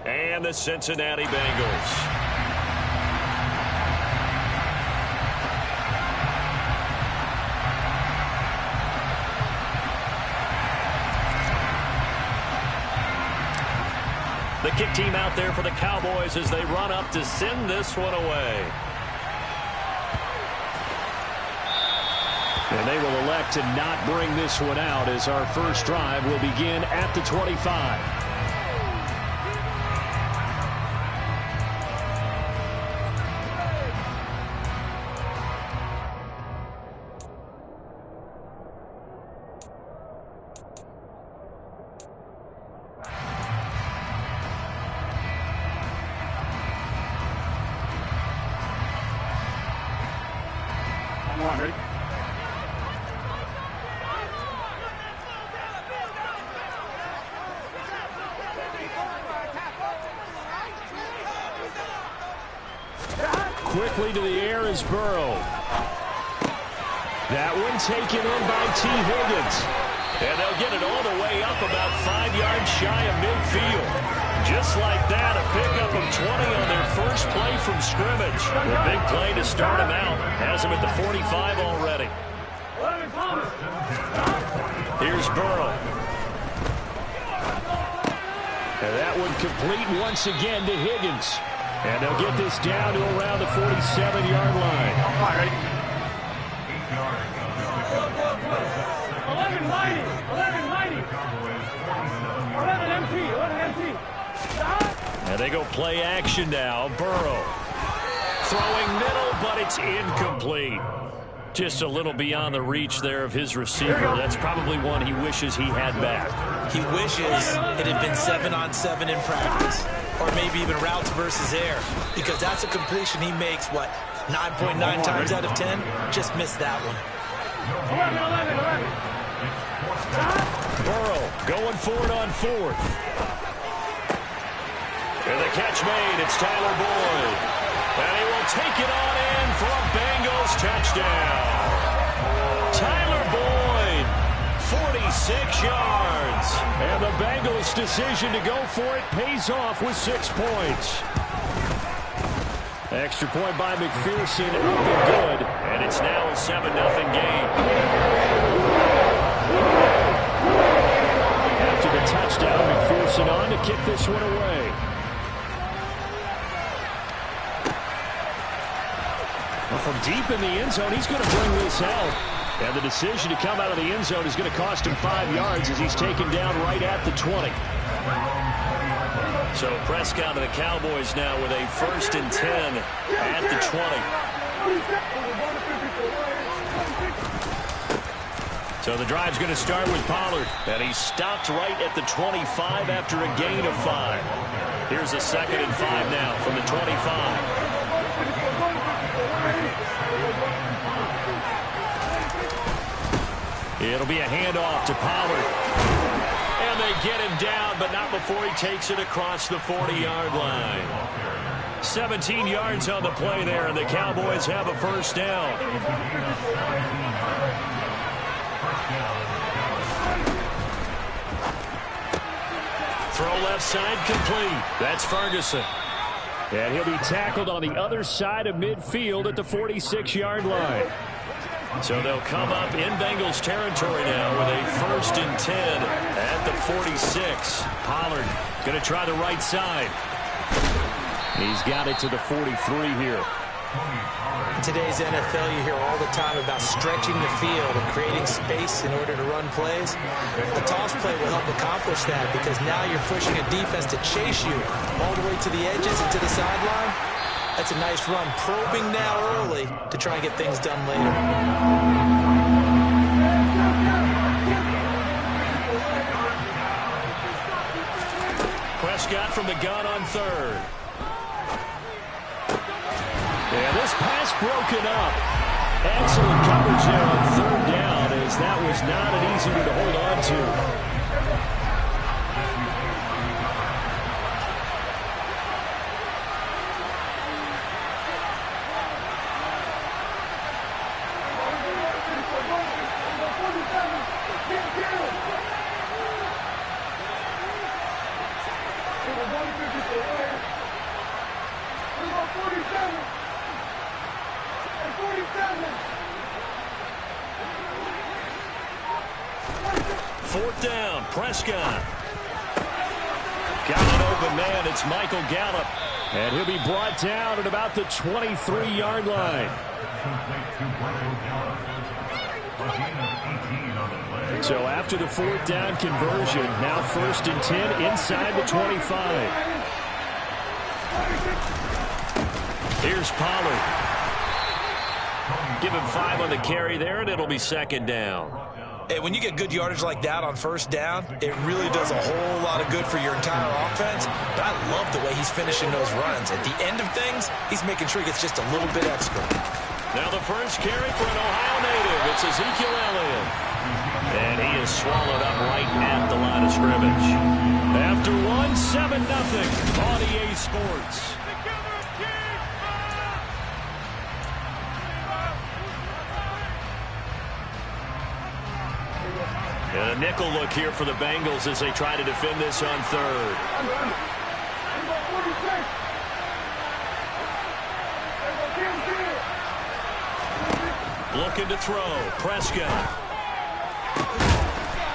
And the Cincinnati Bengals. The kick team out there for the Cowboys as they run up to send this one away. And they will elect to not bring this one out as our first drive will begin at the 25. Quickly to the air is Burrow. That one taken in by T. Higgins. And they'll get it all the way up about 5 yards shy of midfield. Just like that, a pickup of 20 on their first play from scrimmage. A big play to start them out. Has them at the 45 already. Here's Burrow. And that one complete once again to Higgins. And they'll get this down to around the 47-yard line. 11 MT. And they go play action now. Burrow throwing middle, but it's incomplete. Just a little beyond the reach there of his receiver. That's probably one he wishes he had back. He wishes it had been 7-on-7 in practice, or maybe even routes versus air, because that's a completion he makes, 9.9 times out of 10? Just missed that one. 11. Burrow going for it on fourth. And the catch made. It's Tyler Boyd. And he will take it on in for a Bengals touchdown. Tyler Boyd, 46 yards. And the Bengals' decision to go for it pays off with 6 points. Extra point by McPherson, up and good. And it's now a 7-0 game. After the touchdown, McPherson on to kick this one away. Well, from deep in the end zone, he's going to bring this out. And the decision to come out of the end zone is going to cost him 5 yards as he's taken down right at the 20. So Prescott and the Cowboys now with a 1st and 10 at the 20. So the drive's going to start with Pollard. And he's stopped right at the 25 after a gain of 5. Here's a 2nd and 5 now from the 25. It'll be a handoff to Pollard. And they get him down, but not before he takes it across the 40-yard line. 17 yards on the play there, and the Cowboys have a 1st down. Throw left side complete. That's Ferguson. And he'll be tackled on the other side of midfield at the 46-yard line. So they'll come up in Bengals territory now with a 1st and 10 at the 46. Pollard going to try the right side. He's got it to the 43 here. In today's NFL, you hear all the time about stretching the field and creating space in order to run plays. A toss play will help accomplish that because now you're pushing a defense to chase you all the way to the edges and to the sideline. That's a nice run, probing now early to try and get things done later. Prescott from the gun on 3rd. And this pass broken up. Excellent coverage there on 3rd down as that was not an easy one to hold on to. Fourth down, Prescott. Got an open man, it's Michael Gallup. And he'll be brought down at about the 23-yard line. So after the fourth down conversion, now 1st and 10 inside the 25. Here's Pollard. Give him 5 on the carry there, and it'll be 2nd down. Hey, when you get good yardage like that on 1st down, it really does a whole lot of good for your entire offense. But I love the way he's finishing those runs. At the end of things, he's making sure he gets just a little bit extra. Now the first carry for an Ohio native. It's Ezekiel Elliott. And he is swallowed up right at the line of scrimmage. After 7-0 on EA Sports. And a nickel look here for the Bengals as they try to defend this on 3rd. Looking to throw. Prescott.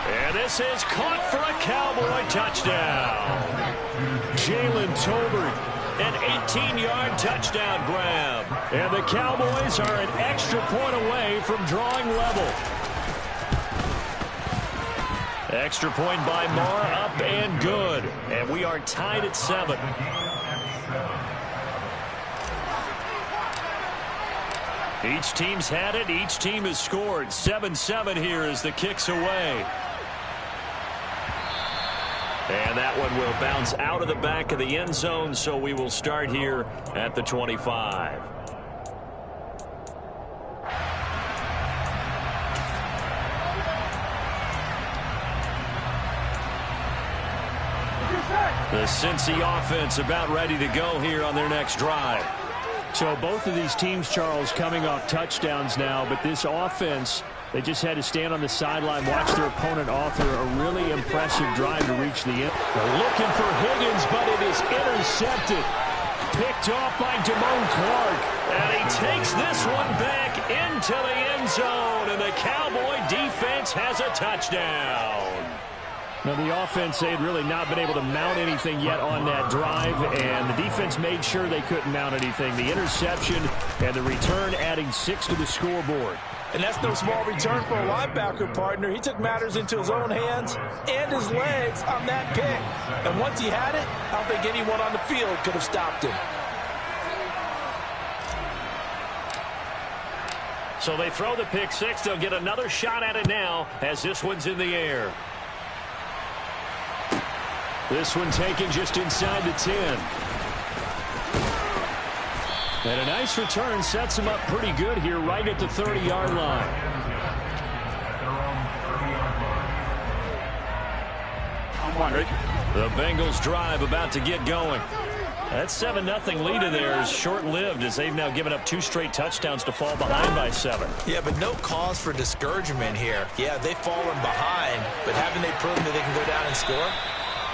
And this is caught for a Cowboy touchdown. Jalen Tolbert. An 18-yard touchdown grab. And the Cowboys are an extra point away from drawing level. Extra point by Marr, up and good. And we are tied at 7. Each team's had it. Each team has scored. 7-7 here as the kick's away. And that one will bounce out of the back of the end zone, so we will start here at the 25. The Cincy offense about ready to go here on their next drive. So both of these teams, Charles, coming off touchdowns now, but this offense, they just had to stand on the sideline, watch their opponent author a really impressive drive to reach the end. They're looking for Higgins, but it is intercepted. Picked off by Damone Clark. And he takes this one back into the end zone, and the Cowboy defense has a touchdown. Now, the offense, they had really not been able to mount anything yet on that drive, and the defense made sure they couldn't mount anything. The interception and the return adding 6 to the scoreboard. And that's no small return for a linebacker, partner. He took matters into his own hands and his legs on that pick. And once he had it, I don't think anyone on the field could have stopped him. So they throw the pick 6. They'll get another shot at it now as this one's in the air. This one taken just inside the 10. And a nice return sets him up pretty good here right at the 30-yard line. The Bengals drive about to get going. That 7-0 lead of theirs short-lived as they've now given up 2 straight touchdowns to fall behind by 7. Yeah, but no cause for discouragement here. Yeah, they've fallen behind, but haven't they proven that they can go down and score?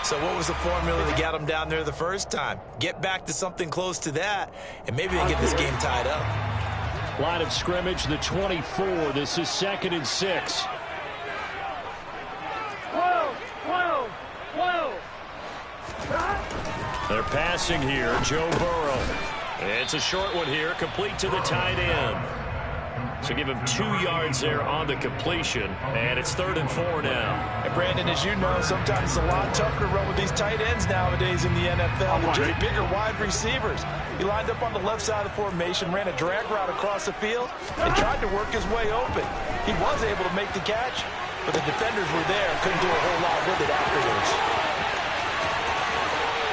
So what was the formula that got them down there the first time? Get back to something close to that, and maybe they get this game tied up. Line of scrimmage, the 24. This is 2nd and 6. They're passing here, Joe Burrow. It's a short one here, complete to the tight end. So give him 2 yards there on the completion, and it's 3rd and 4 now. And Brandon, as you know, sometimes it's a lot tougher to run with these tight ends nowadays in the NFL. They're just bigger wide receivers. He lined up on the left side of the formation, ran a drag route across the field, and tried to work his way open. He was able to make the catch, but the defenders were there and couldn't do a whole lot with it afterwards.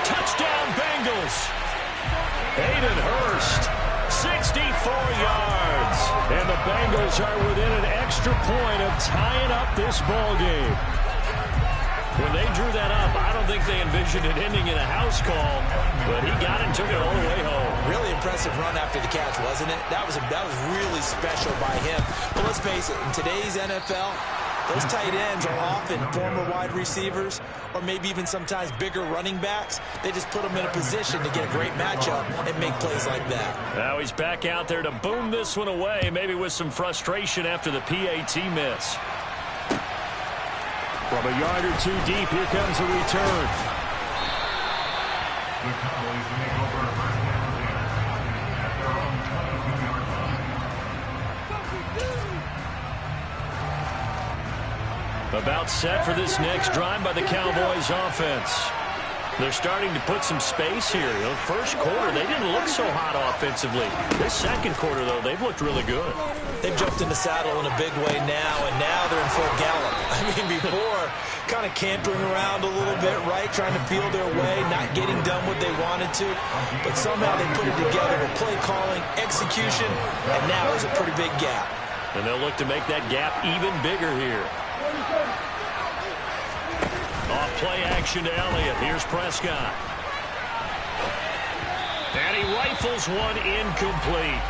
Touchdown, Bengals! Hayden Hurst, 64 yards. And the Bengals are within an extra point of tying up this ball game. When they drew that up, I don't think they envisioned it ending in a house call, but he got it and took it all the way home. Really impressive run after the catch, wasn't it? That was really special by him. But let's face it, in today's NFL, Those tight ends are often former wide receivers or maybe even sometimes bigger running backs. They just put them in a position to get a great matchup and make plays like that. Now he's back out there to boom this one away, maybe with some frustration after the PAT miss. From a yard or two deep, here comes a return. The Cowboys make over first down there at their own 22-yard line. About set for this next drive by the Cowboys offense. They're starting to put some space here. The first quarter, they didn't look so hot offensively. This second quarter, though, they've looked really good. They've jumped in the saddle in a big way now, and now they're in full gallop. I mean, before, kind of cantering around a little bit, right, trying to feel their way, not getting done what they wanted to. But somehow they put it together with play calling, execution, and now there's a pretty big gap. And they'll look to make that gap even bigger here. Off play action to Elliott. Here's Prescott. And he rifles one incomplete.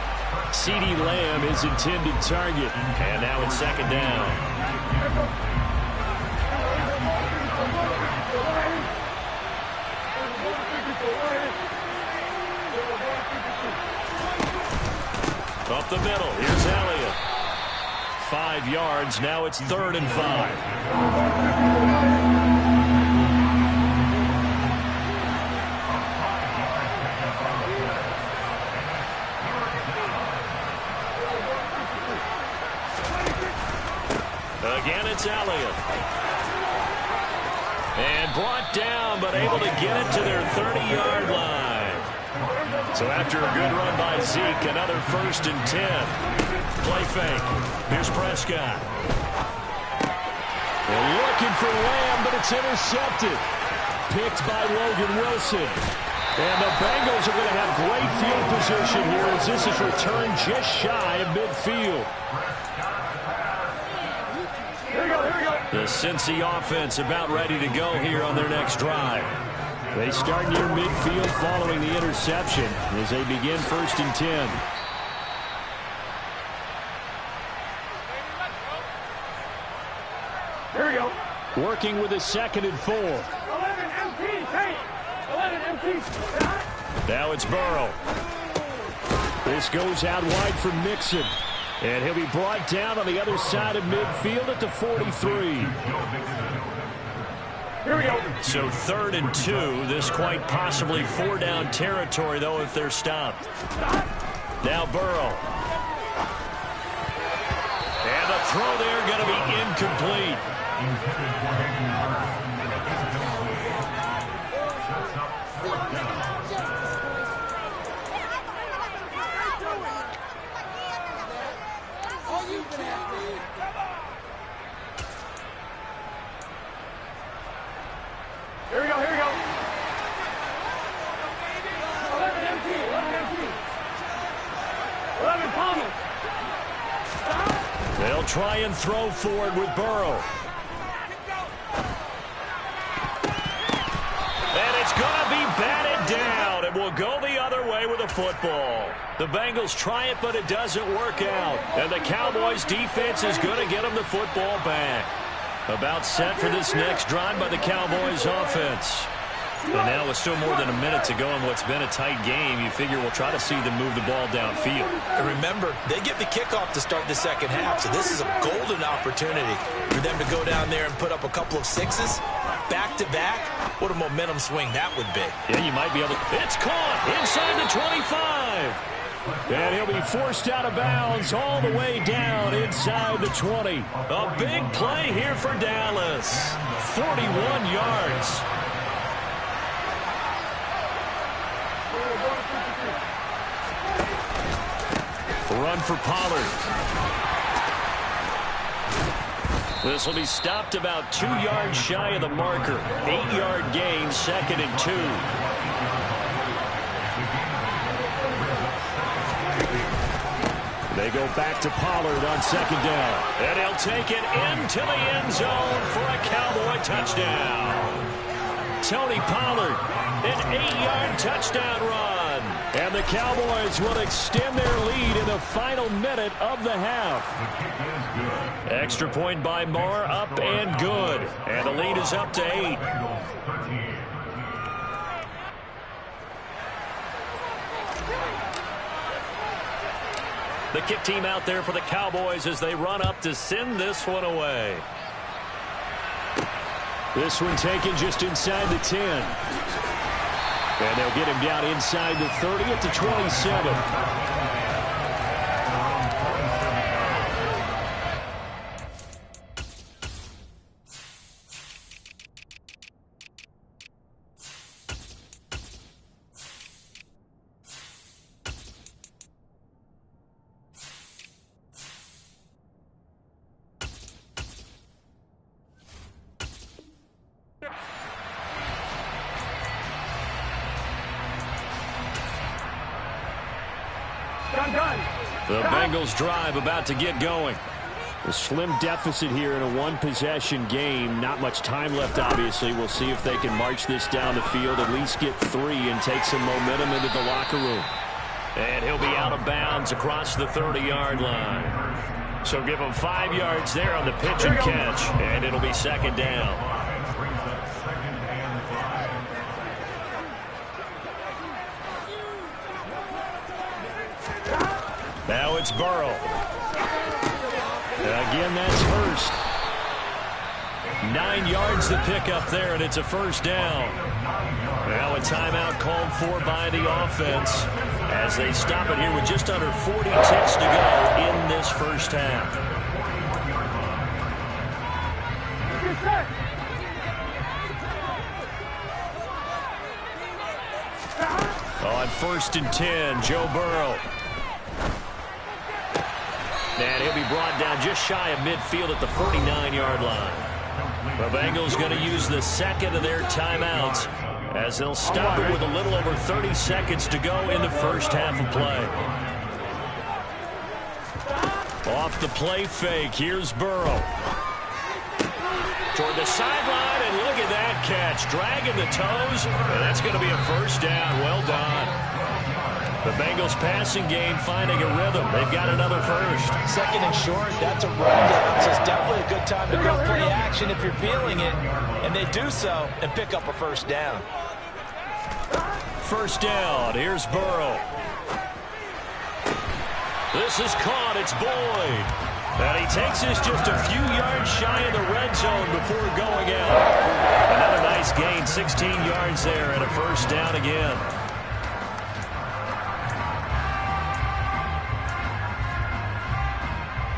CeeDee Lamb is intended target. And now it's second down. Up the middle. Here's Elliott. 5 yards. Now it's 3rd and 5. Again, it's Elliott. And brought down, but able to get it to their 30-yard line. So after a good run by Zeke, another 1st and 10. Play fake. Here's Prescott. They're looking for Lamb, but it's intercepted. Picked by Logan Wilson. And the Bengals are going to have great field position here as this is returned just shy of midfield. The Cincy offense about ready to go here on their next drive. They start near midfield following the interception as they begin 1st and 10. Here we go. Working with a 2nd and 4. 11 MT, hey! 11 MT. Now it's Burrow. This goes out wide for Mixon. And he'll be brought down on the other side of midfield at the 43. Here we go. So 3rd and 2. This quite possibly 4-down territory, though, if they're stopped. Now Burrow. And the throw there going to be incomplete. Here we go, here we go. 11 MT, 11 MT. 11 Palmer. They'll try and throw forward with Burrow. And it's going to be batted down. It will go the other way with the football. The Bengals try it, but it doesn't work out. And the Cowboys defense is going to get them the football back. About set for this next drive by the Cowboys offense. And now with still more than a minute to go in what's been a tight game, you figure we'll try to see them move the ball downfield. And remember, they get the kickoff to start the second half, so this is a golden opportunity for them to go down there and put up a couple of sixes back-to-back. What a momentum swing that would be. Yeah, you might be able to. It's caught inside the 25. And he'll be forced out of bounds all the way down inside the 20. A big play here for Dallas. 41 yards. Run for Pollard. This will be stopped about 2 yards shy of the marker. 8-yard gain, 2nd and 2. They go back to Pollard on 2nd down. And he'll take it into the end zone for a Cowboy touchdown. Tony Pollard, an 8-yard touchdown run. And the Cowboys will extend their lead in the final minute of the half. Extra point by Moore, up and good. And the lead is up to 8. The kick team out there for the Cowboys as they run up to send this one away. This one taken just inside the 10. And they'll get him down inside the 30 at the 27. The Bengals drive about to get going. A slim deficit here in a one-possession game. Not much time left, obviously. We'll see if they can march this down the field, at least get 3 and take some momentum into the locker room. And he'll be out of bounds across the 30-yard line. So give him 5 yards there on the pitch and catch, and it'll be second down. Now it's Burrow. Again, that's first. 9 yards to pick up there, and it's a first down. Now a timeout called for by the offense as they stop it here with just under 40 ticks to go in this first half. On 1st and 10, Joe Burrow. And he'll be brought down just shy of midfield at the 49-yard line. The Bengals going to use the second of their timeouts as they'll stop it with a little over 30 seconds to go in the first half of play. Off the play fake, here's Burrow. Toward the sideline, and look at that catch. Dragging the toes, and that's going to be a first down. Well done. The Bengals passing game finding a rhythm. They've got another first. Second and short, that's a rundown. So it's definitely a good time to go play action if you're feeling it. And they do so and pick up a first down. First down, here's Burrow. This is caught, it's Boyd. And he takes this just a few yards shy of the red zone before going out. Another nice gain, 16 yards there and a first down again.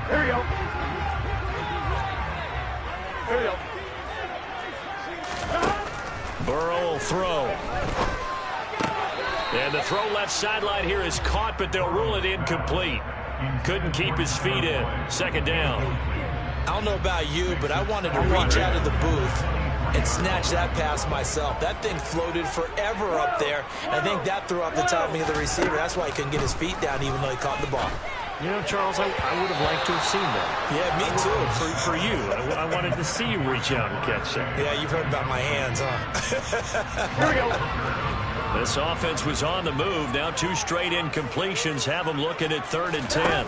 There you go. There you go. Burrow will throw. And the throw left sideline here is caught, but they'll rule it incomplete. Couldn't keep his feet in. Second down. I don't know about you, but I wanted to reach out of the booth and snatch that pass myself. That thing floated forever up there. I think that threw off the timing of the receiver. That's why he couldn't get his feet down even though he caught the ball. You know, Charles, I would have liked to have seen that. Yeah, me too. For you. I wanted to see you reach out and catch that. Yeah, you've heard about my hands, huh? Here we go. This offense was on the move. Now 2 straight incompletions have them looking at 3rd and 10.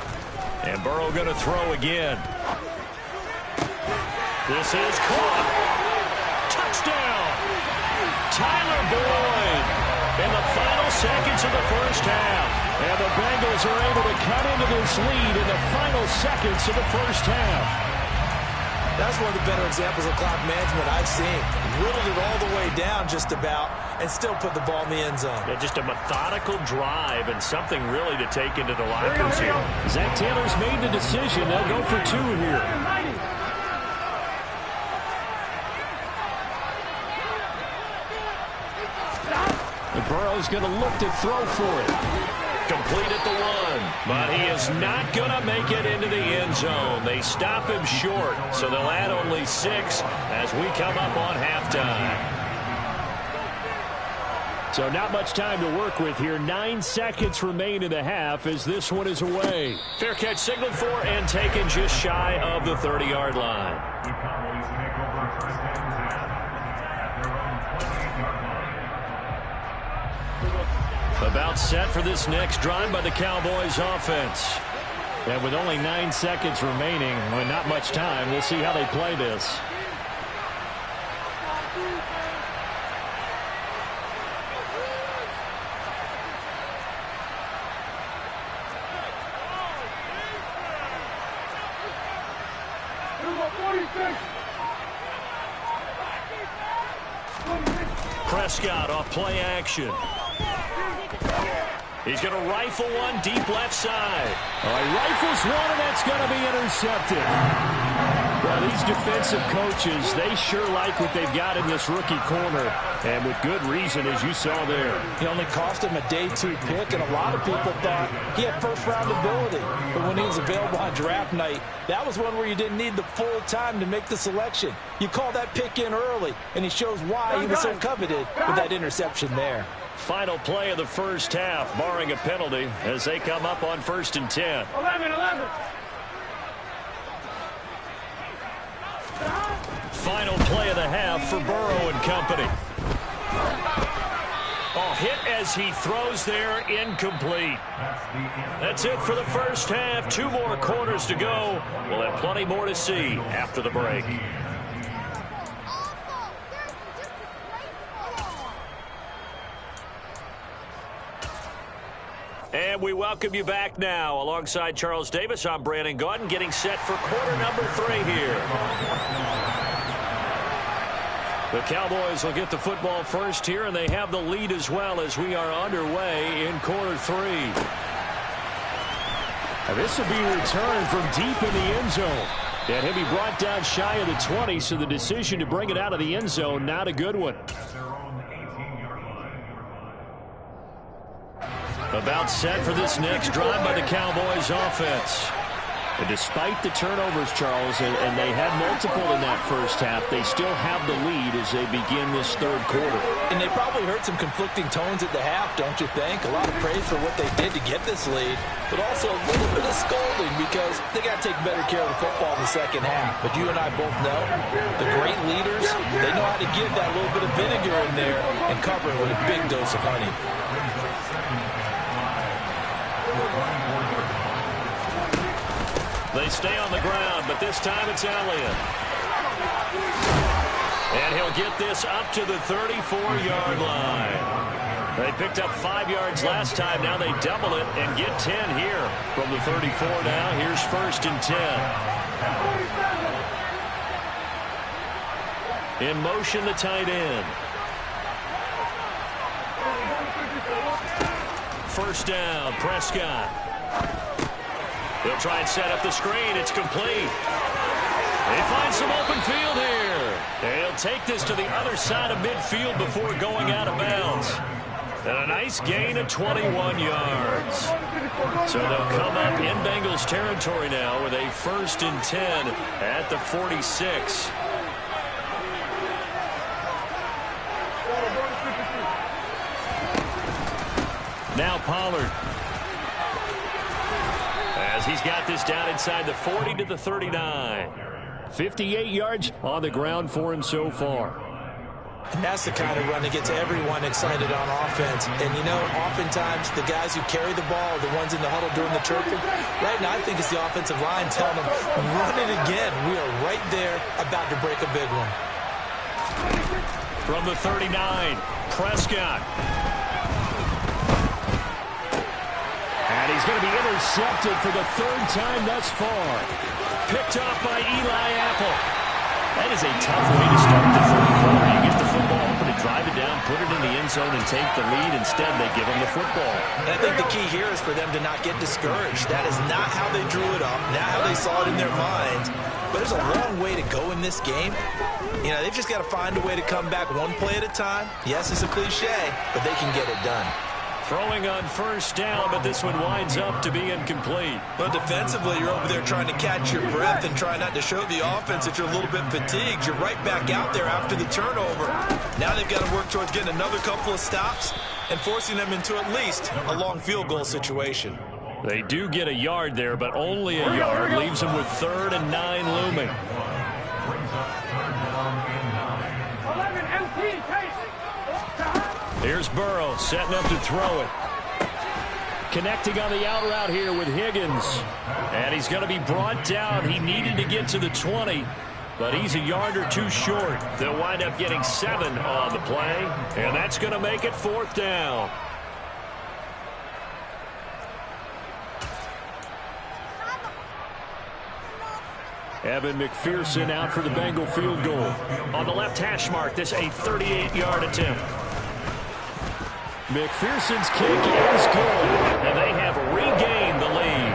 And Burrow going to throw again. This is caught. Touchdown. Tyler Boyd in the final seconds of the first half. And the Bengals are able to cut into this lead in the final seconds of the first half. That's one of the better examples of clock management I've seen. Whittled it all the way down just about and still put the ball in the end zone. Yeah, just a methodical drive and something really to take into the lockers here. Zach Taylor's made the decision. They'll go for 2 here. And Burrow's going to look to throw for it. Complete at the 1, but he is not going to make it into the end zone. They stop him short, so they'll add only 6 as we come up on halftime. So not much time to work with here. 9 seconds remain in the half as this one is away. Fair catch signaled for and taken just shy of the 30-yard line. The Cowboys take over first and 10 at their own 28-yard line. About set for this next drive by the Cowboys offense. And with only 9 seconds remaining, well, not much time, we'll see how they play this. Prescott off play action. He's going to rifle one deep left side. He rifles one, and that's going to be intercepted. Well, these defensive coaches, they sure like what they've got in this rookie corner, and with good reason, as you saw there. He only cost him a day 2 pick, and a lot of people thought he had first-round ability. But when he was available on draft night, that was one where you didn't need the full time to make the selection. You call that pick in early, and he shows why he was so coveted with that interception there. Final play of the first half, barring a penalty, as they come up on 1st and 10. 11. Final play of the half for Burrow and company. Oh, hit as he throws there, incomplete. That's it for the first half. 2 more quarters to go. We'll have plenty more to see after the break. And we welcome you back now. Alongside Charles Davis, I'm Brandon Gaudin, getting set for quarter number 3 here. The Cowboys will get the football first here, and they have the lead as well as we are underway in quarter 3. And this will be returned from deep in the end zone. And he'll be brought down shy of the 20, so the decision to bring it out of the end zone, not a good one. About set for this next drive by the Cowboys offense. And despite the turnovers, Charles, and they had multiple in that first half, they still have the lead as they begin this third quarter. And they probably heard some conflicting tones at the half, don't you think? A lot of praise for what they did to get this lead, but also a little bit of scolding because they got to take better care of the football in the second half. But you and I both know the great leaders, they know how to give that little bit of vinegar in there and cover it with a big dose of honey. They stay on the ground, but this time it's Elliott. And he'll get this up to the 34-yard line. They picked up 5 yards last time. Now they double it and get 10 here. From the 34 now, here's 1st and 10. In motion, the tight end. First down, Prescott. They'll try and set up the screen. It's complete. They find some open field here. They'll take this to the other side of midfield before going out of bounds. And a nice gain of 21 yards. So they'll come up in Bengals territory now with a 1st and 10 at the 46. Now Pollard. As he's got this down inside the 40 to the 39. 58 yards on the ground for him so far. And that's the kind of run that gets everyone excited on offense. And, you know, oftentimes the guys who carry the ball are the ones in the huddle doing the chirping. Right now, I think it's the offensive line telling them, run it again. We are right there about to break a big one. From the 39, Prescott. And he's going to be intercepted for the 3rd time thus far. Picked off by Eli Apple. That is a tough way to start the third quarter. You get the football open and drive it down, put it in the end zone, and take the lead. Instead, they give them the football. And I think the key here is for them to not get discouraged. That is not how they drew it up, not how they saw it in their minds. But there's a long way to go in this game. You know, they've just got to find a way to come back one play at a time. Yes, it's a cliche, but they can get it done. Throwing on first down, but this one winds up to be incomplete. But defensively, you're over there trying to catch your breath and try not to show the offense that you're a little bit fatigued. You're right back out there after the turnover. Now they've got to work towards getting another couple of stops and forcing them into at least a long field goal situation. They do get a yard there, but only a yard. Leaves them with 3rd and 9 looming. Here's Here's Burrow setting up to throw it. Connecting on the out route here with Higgins. And he's going to be brought down. He needed to get to the 20, but he's a yard or two short. They'll wind up getting 7 on the play, and that's going to make it 4th down. Evan McPherson out for the Bengal field goal. On the left hash mark, this a 38-yard attempt. McPherson's kick is good, and they have regained the lead.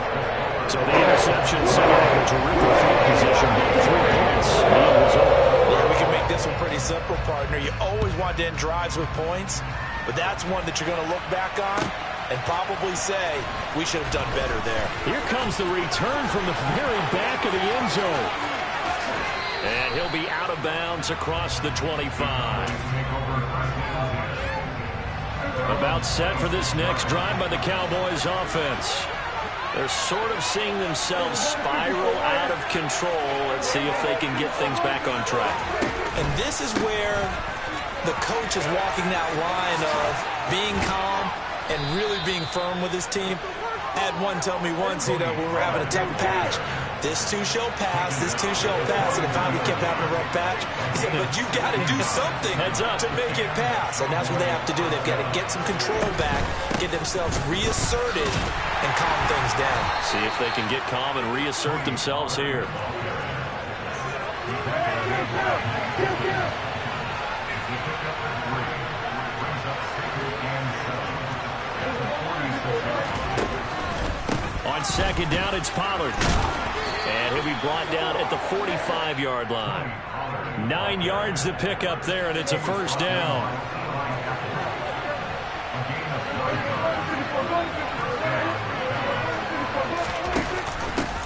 So the interception set up a terrific field position, but 3 points, the result. Yeah, we can make this one pretty simple, partner. You always want to end drives with points, but that's one that you're going to look back on and probably say, we should have done better there. Here comes the return from the very back of the end zone. And he'll be out of bounds across the 25. About set for this next drive by the Cowboys offense. They're sort of seeing themselves spiral out of control. Let's see if they can get things back on track. And this is where the coach is walking that line of being calm and really being firm with his team. Had one tell me once, we were having a tough patch. This too shall pass, this too shall pass, and it finally kept having a rough patch. He said, but you got to do something to make it pass, and that's what they have to do. They've got to get some control back, get themselves reasserted, and calm things down. See if they can get calm and reassert themselves here. On second down, it's Pollard. And he'll be brought down at the 45-yard line. 9 yards to pick up there, and it's a first down.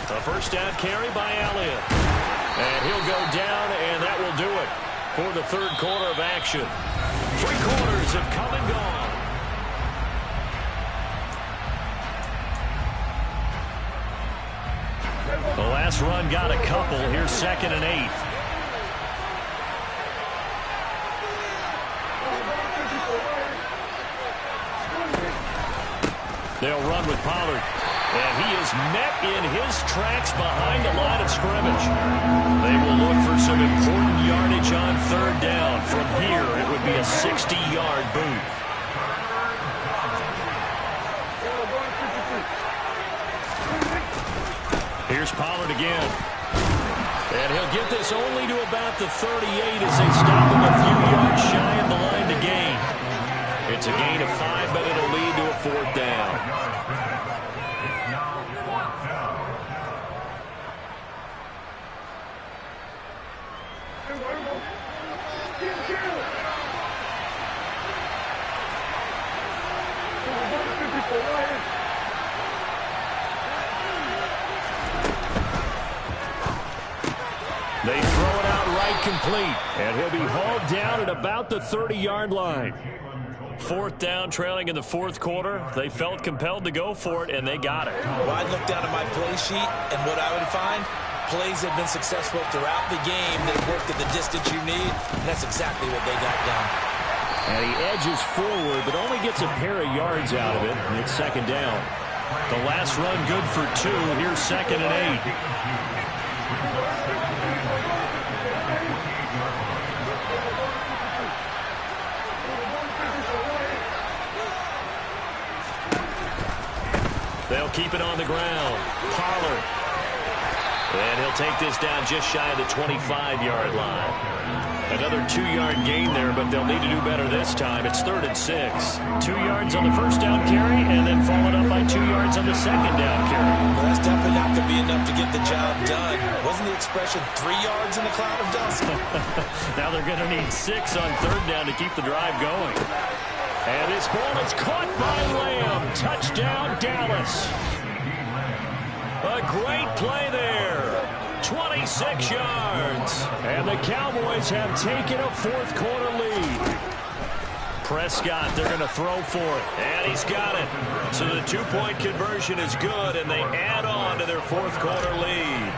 A first down carry by Elliott. And he'll go down, and that will do it for the third quarter of action. 3 quarters have come and gone. The last run got a couple. Here's 2nd and 8. They'll run with Pollard. And he is met in his tracks behind the line of scrimmage. They will look for some important yardage on 3rd down. From here, it would be a 60-yard boot. Here's Pollard again. And he'll get this only to about the 38 as they stop him a few yards shy of the line to gain. It's a gain of 5, but it'll lead to a 4th down. They throw it out right complete, and he'll be hauled down at about the 30-yard line. 4th down, trailing in the 4th quarter. They felt compelled to go for it, and they got it. Well, I'd look down at my play sheet, and what I would find, plays have been successful throughout the game that have worked at the distance you need, and that's exactly what they got done. And he edges forward, but only gets a pair of yards out of it, and it's 2nd down. The last run good for 2. Here's 2nd and 8. They'll keep it on the ground. Pollard. And he'll take this down just shy of the 25-yard line. Another 2-yard gain there, but they'll need to do better this time. It's 3rd and 6. 2 yards on the first down carry, and then followed up by 2 yards on the second down carry. Well, that's definitely not going to be enough to get the job done. Wasn't the expression 3 yards in a cloud of dust? Now they're going to need 6 on 3rd down to keep the drive going. And this ball is caught by Lamb. Touchdown, Dallas. A great play there. 26 yards. And the Cowboys have taken a 4th quarter lead. Prescott, they're going to throw for it. And he's got it. So the 2-point conversion is good, and they add on to their 4th quarter lead.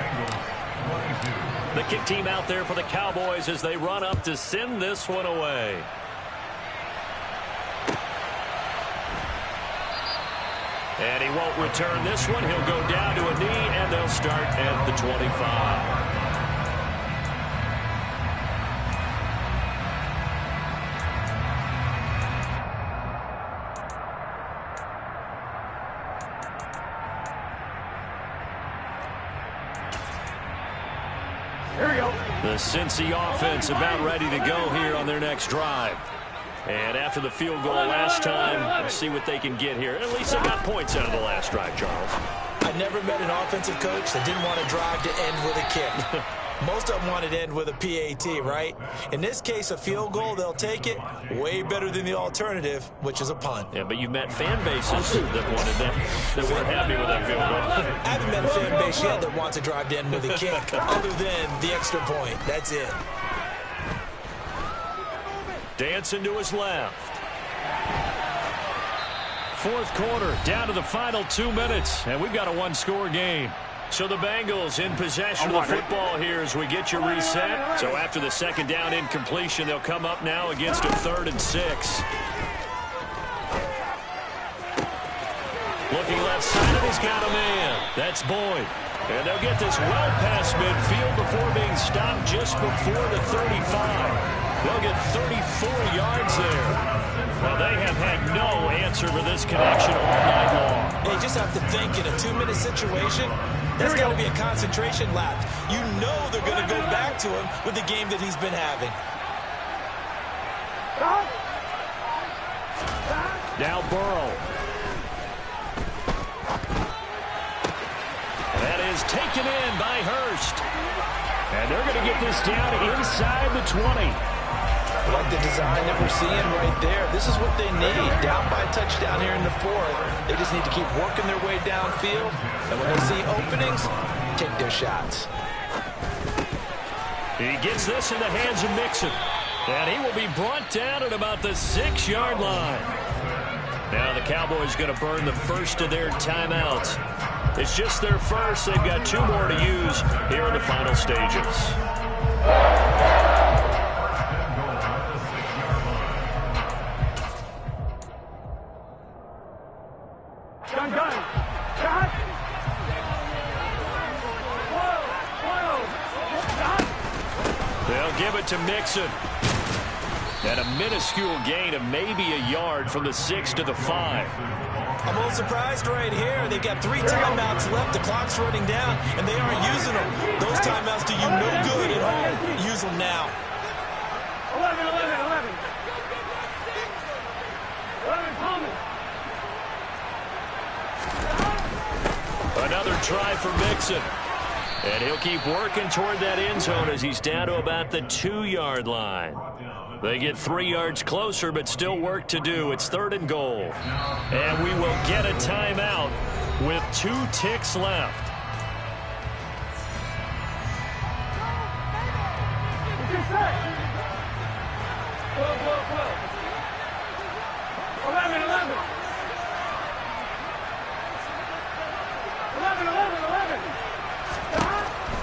The kick team out there for the Cowboys as they run up to send this one away. And he won't return this one. He'll go down to a knee, and they'll start at the 25. The Cincy offense about ready to go here on their next drive. And after the field goal last time, let's see what they can get here. At least they got points out of the last drive, Charles. I never met an offensive coach that didn't want to drive to end with a kick. Most of them wanted to end with a PAT, right? In this case, a field goal, they'll take it. Way better than the alternative, which is a punt. Yeah, but you met fan bases that wanted that, that weren't happy with that field goal. I haven't met a fan base yet that wants to drive to end with a kick, other than the extra point. That's it. Dancing to his left. Fourth quarter, down to the final 2 minutes, and we've got a one-score game. So the Bengals in possession of the football here as we get you reset. So after the second down incompletion, they'll come up now against a 3rd and 6. Looking left side, and he's got a man. That's Boyd. And they'll get this well past midfield before being stopped just before the 35. They'll get 34 yards there. Well, they have had no answer for this connection all night long. They just have to think in a 2-minute situation, that's got to be a concentration lapse. You know they're going to go back to him with the game that he's been having. Now Burrow. That is taken in by Hurst. And they're going to get this down inside the 20. I like the design that we're seeing right there. This is what they need. Down by a touchdown here in the 4th. They just need to keep working their way downfield. And when they see openings, take their shots. He gets this in the hands of Mixon. And he will be brought down at about the 6-yard line. Now the Cowboys going to burn the first of their timeouts. It's just their first. They've got 2 more to use here in the final stages. They'll give it to Mixon. And a minuscule gain of maybe a yard from the 6 to the 5. I'm a little surprised right here. They've got 3 timeouts left. The clock's running down, and they aren't using them. Those timeouts do you no good at home. Use them now. 11. Another try for Mixon. And he'll keep working toward that end zone as he's down to about the 2-yard line. They get 3 yards closer, but still work to do. It's 3rd and goal. And we will get a timeout with 2 ticks left.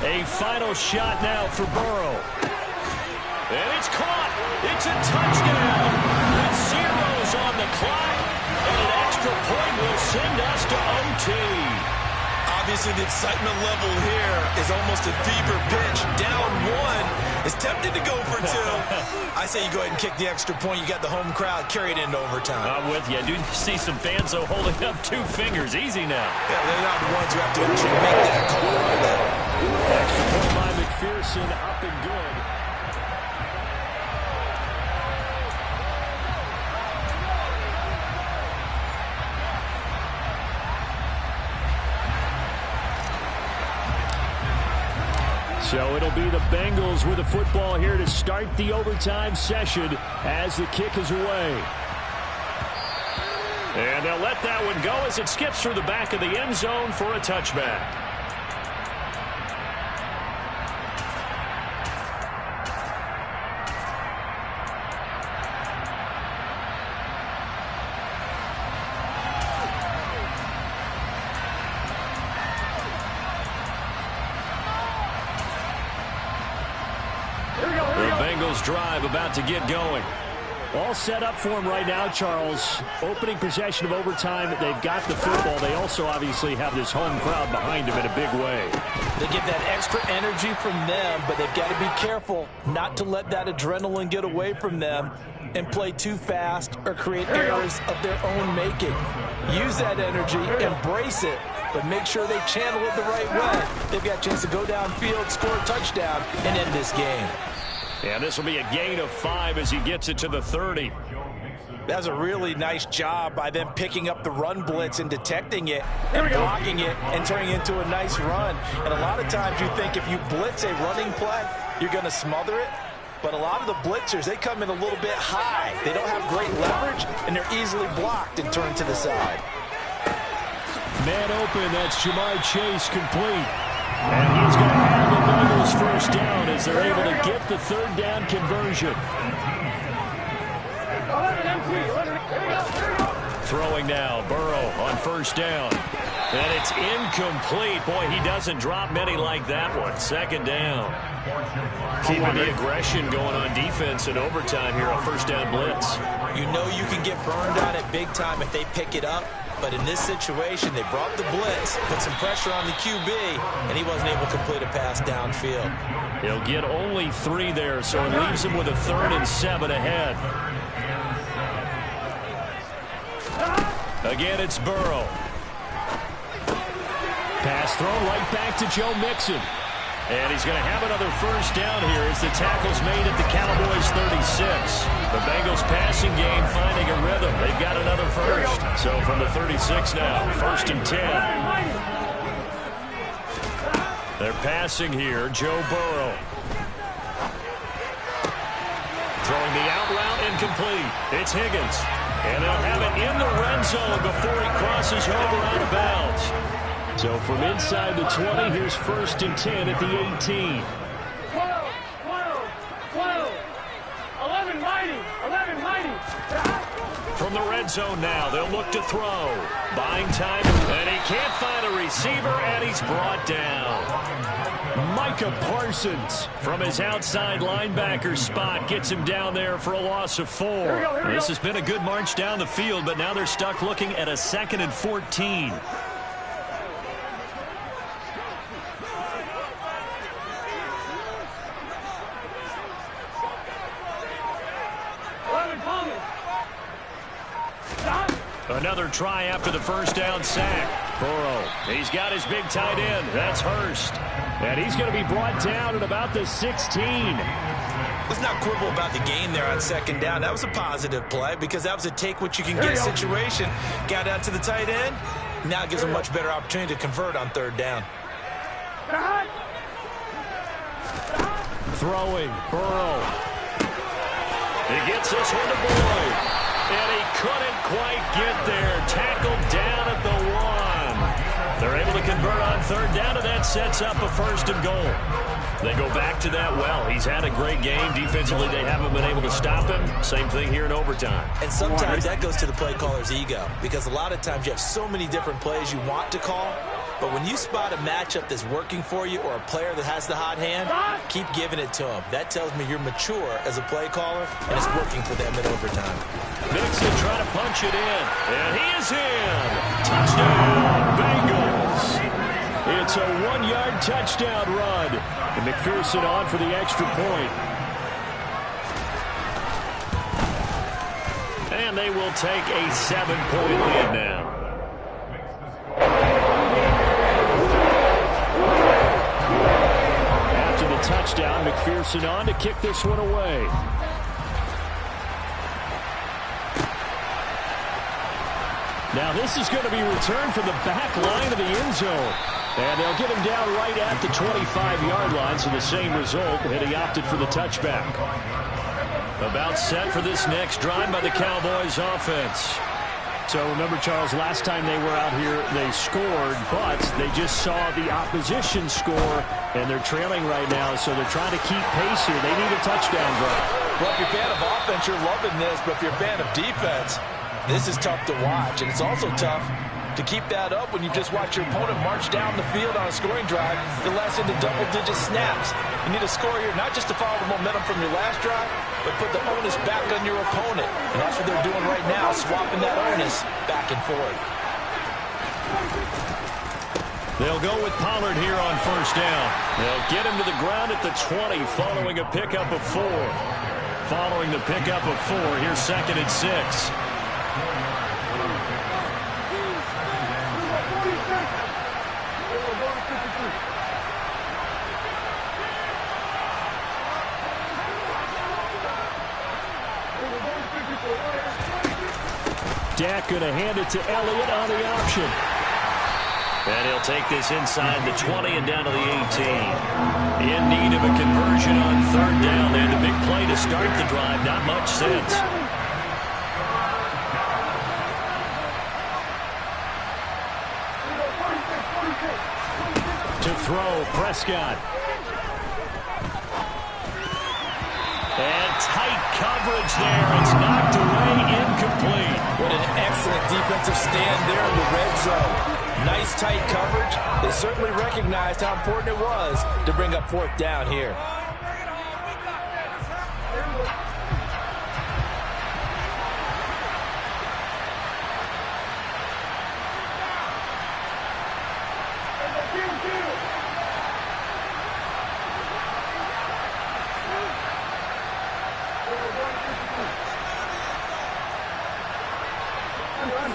A final shot now for Burrow. And it's caught. It's a touchdown. With zeros on the clock. And an extra point will send us to OT. Obviously, the excitement level here is almost a fever pitch. Down 1 is tempted to go for 2. I say you go ahead and kick the extra point. You got the home crowd carried into overtime. I'm with you. I do see some fans, though, holding up 2 fingers. Easy now. Yeah, they're not the ones who have to actually make that call. Extra point by McPherson, up and good. So it'll be the Bengals with the football here to start the overtime session as the kick is away. And they'll let that one go as it skips through the back of the end zone for a touchback. Drive about to get going. All set up for him right now, Charles. Opening possession of overtime. They've got the football. They also obviously have this home crowd behind them in a big way. They get that extra energy from them, but they've got to be careful not to let that adrenaline get away from them and play too fast or create errors of their own making. Use that energy, embrace it, but make sure they channel it the right way. They've got a chance to go downfield, score a touchdown, and end this game. And this will be a gain of 5 as he gets it to the 30. That's a really nice job by them picking up the run blitz and detecting it and blocking it and turning it into a nice run. And a lot of times you think if you blitz a running play, you're going to smother it. But a lot of the blitzers, they come in a little bit high. They don't have great leverage, and they're easily blocked and turned to the side. Man open, that's Jamar Chase complete. And he's going to have the Bengals first down as they're able to get the third down conversion. Throwing now, Burrow on first down. And it's incomplete. Boy, he doesn't drop many like that one. Second down. Keeping the aggression going on defense in overtime here, a first down blitz. You know you can get burned on it big time if they pick it up. But in this situation, they brought the blitz, put some pressure on the QB, and he wasn't able to complete a pass downfield. He'll get only 3 there, so it leaves him with a 3rd and 7 ahead. Again, it's Burrow. Pass throw right back to Joe Mixon. And he's going to have another first down here as the tackle's made at the Cowboys' 36. The Bengals passing game finding a rhythm. They've got another first. So from the 36 now, 1st and 10. They're passing here, Joe Burrow. Throwing the out route incomplete. It's Higgins. And they'll have it in the red zone before he crosses over out of bounds. So from inside the 20, here's 1st and 10 at the 18. 11 mighty. From the red zone now, they'll look to throw. Buying time, and he can't find a receiver, and he's brought down. Micah Parsons from his outside linebacker spot gets him down there for a loss of 4. This has been a good march down the field, but now they're stuck looking at a 2nd and 14. Another try after the first down sack. Burrow, he's got his big tight end. That's Hurst. And he's going to be brought down at about the 16. Let's not quibble about the gain there on 2nd down. That was a positive play because that was a take-what-you-can-get situation. Got out to the tight end. Now it gives a much better opportunity to convert on 3rd down. Throwing, Burrow. He gets this one to Boyd. And he couldn't quite get there. Tackled down at the 1. They're able to convert on 3rd down, and that sets up a 1st and goal. They go back to that well. He's had a great game. Defensively, they haven't been able to stop him. Same thing here in overtime. And sometimes that goes to the play caller's ego because a lot of times you have so many different plays you want to call. But when you spot a matchup that's working for you or a player that has the hot hand, keep giving it to him. That tells me you're mature as a play caller, and it's working for them in overtime. Mixon trying to punch it in, and he is in. Touchdown, Bengals. It's a 1-yard touchdown run. And McPherson on for the extra point. And they will take a 7-point lead now. After the touchdown, McPherson on to kick this one away. Now this is going to be returned from the back line of the end zone. And they'll get him down right at the 25-yard line, so the same result, and he opted for the touchback. About set for this next drive by the Cowboys offense. So remember, Charles, last time they were out here, they scored, but they just saw the opposition score, and they're trailing right now, so they're trying to keep pace here. They need a touchdown drive. Well, if you're a fan of offense, you're loving this, but if you're a fan of defense, this is tough to watch, and it's also tough To keep that up when you just watch your opponent march down the field on a scoring drive, it lasts into double-digit snaps. You need a score here, not just to follow the momentum from your last drive, but put the onus back on your opponent. And that's what they're doing right now, swapping that onus back and forth. They'll go with Pollard here on first down. They'll get him to the ground at the 20 following a pickup of 4. Following the pickup of 4, here's 2nd and 6. Dak going to hand it to Elliott on the option. And he'll take this inside the 20 and down to the 18. In need of a conversion on 3rd down. They had the big play to start the drive. Not much since. To throw, Prescott. And tight coverage there. It's knocked away, incomplete. What an excellent defensive stand there in the red zone. Nice tight coverage. They certainly recognized how important it was to bring up 4th down here.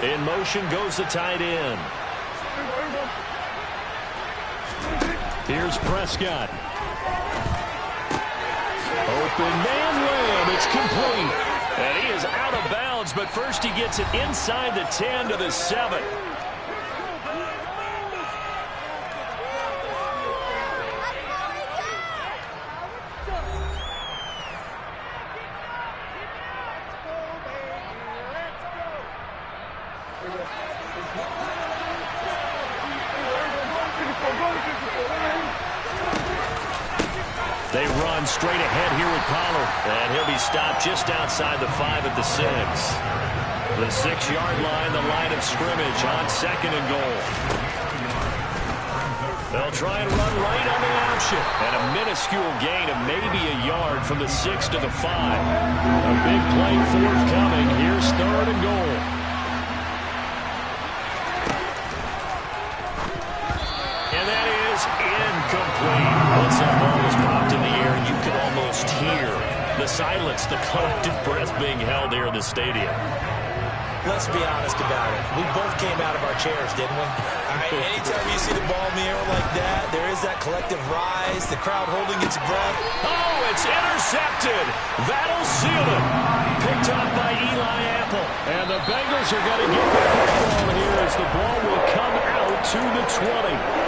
In motion goes the tight end. Here's Prescott. Open man layup. It's complete. And he is out of bounds, but first he gets it inside the 10 to the 7. They run straight ahead here with Pollard. And he'll be stopped just outside the 5 at the 6. The 6-yard line, the line of scrimmage on 2nd and goal. They'll try and run right on the option. And a minuscule gain of maybe a yard from the 6 to the 5. A big play forthcoming. Here's 3rd and goal. And that is incomplete. Once that ball was popped in the air, you could almost hear the silence, the collective breath being held here in the stadium. Let's be honest about it. We both came out of our chairs, didn't we? Anytime you see the ball in the air like that, there is that collective rise, the crowd holding its breath. Oh, it's intercepted. That'll seal it. Picked up by Eli Apple. And the Bengals are going to get the football here as the ball will come out to the 20.